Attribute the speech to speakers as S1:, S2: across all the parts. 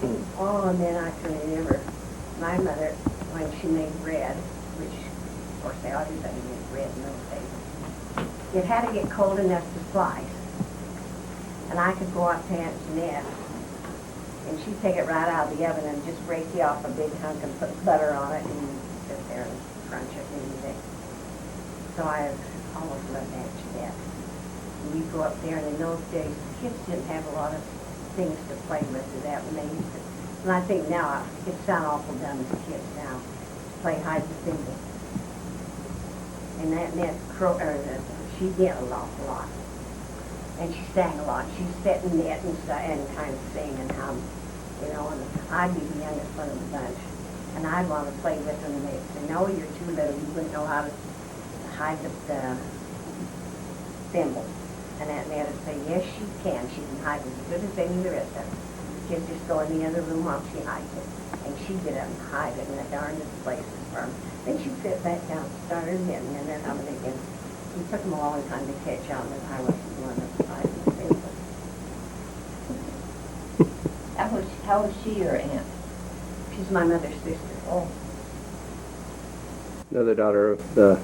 S1: Oh, and then I can remember my mother, when she made bread, which, of course, everybody made bread in those days, it had to get cold enough to slice. And I could go up to Aunt Jeanette, and she'd take it right out of the oven and just break you off a big hunk and put butter on it, and you'd sit there and crunch it and eat it. So I always loved Aunt Jeanette. And you'd go up there, and in those days, kids didn't have a lot of things to play with or that when they used to. And I think now, it sounds awful dumb to kids now, play hide and seek. And she did an awful lot. And she sang a lot. She'd sit and knit and kind of sing and hum, you know, and I'd be the youngest one of the bunch. And I'd want to play with them, and they'd say, no, you're too little, you wouldn't know how to hide the thimble. And Aunt Ned would say, yes, she can. She can hide as good as any of the rest of them. Kids just go in the other room while she hides it. And she'd get up and hide it in the darndest places for them. Then she'd sit back down and start her knitting, and then humming again. It took them a long time to catch on that I wasn't the one that was hiding the thimble.
S2: How was she your aunt?
S1: She's my mother's sister.
S2: Oh.
S3: Another daughter of the,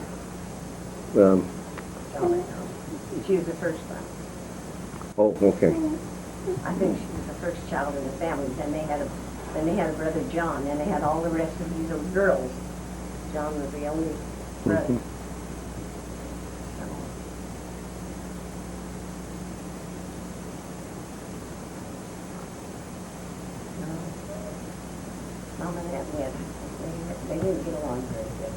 S1: She was the first one.
S3: oh, okay.
S1: I think she was the first child in the family. Then they had a brother John. Then they had all the rest of these little girls. John was the only brother.
S3: Mhm.
S1: Mom and Aunt Ned, they didn't get along very good.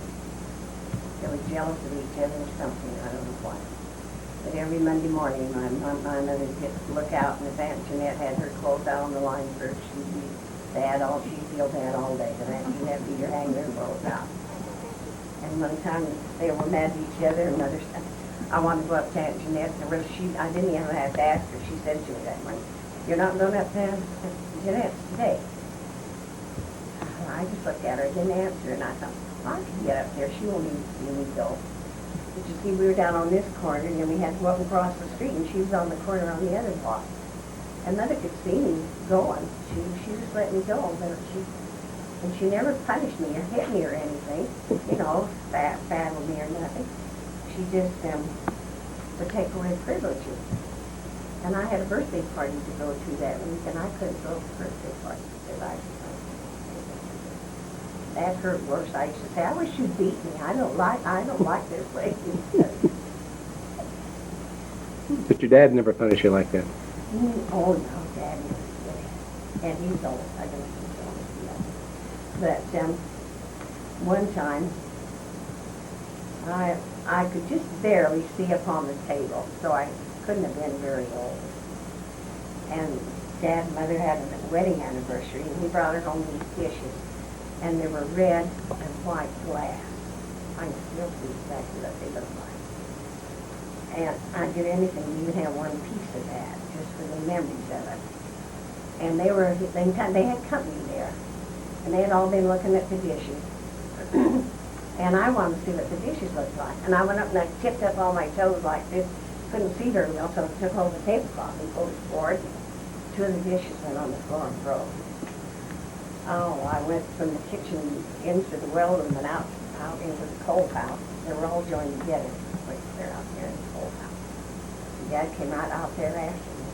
S1: They were jealous of each other or something, I don't know why. But every Monday morning, my mother would get to look out, and if Aunt Jeanette had her clothes out on the line first, she'd be bad she'd feel bad all day, because Aunt Jeanette would be her hanging her clothes out. And one time, they were mad at each other, and Mother said, I wanted to go up to Aunt Jeanette, and I didn't even have to ask her. She said to me that morning, you're not going up to Aunt Jeanette today. I just looked at her, I didn't answer, and I thought, well, I can get up there, she won't even see me go. But you see, we were down on this corner, and then we had to go up and cross the street, and she was on the corner on the other block. And Mother could see me going. She just let me go, but she never punished me or hit me or anything, you know, battled me or nothing. She just would take away privileges. And I had a birthday party to go to that week, and I couldn't go to the birthday party because that hurt worse. I used to say, I wish you'd beat me. I don't like this lady.
S3: But your dad never punished you like that?
S1: Oh, no, Dad never did. And he's old. I don't think he's old yet. But one time, I could just barely see upon the table, so I couldn't have been very old. And Dad and Mother had a wedding anniversary, and he brought her home these dishes. And they were red and white glass. I can still see exactly what they look like. And I'd give anything to even have one piece of that, just for the memories of it. And they had company there. And they had all been looking at the dishes. And I wanted to see what the dishes looked like. And I went up and I tipped up all my toes like this. Couldn't see very well, so I took hold of the tablecloth and pulled it forward. Two of the dishes went on the floor and broke. Oh, I went from the kitchen into the well room and out into the coal house. They were all joined together. They're out there in the coal house. And Dad came right out there after me,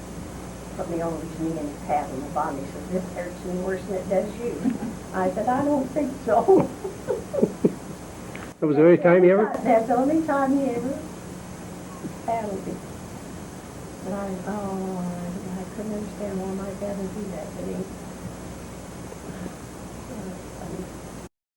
S1: put me over his knee and pat on the bottom. He said, this hurts me worse than it does you. I said, I don't think so.
S3: That was the only time you ever?
S1: That's the only time he ever paddled me. But I couldn't understand why my dad would do that to me.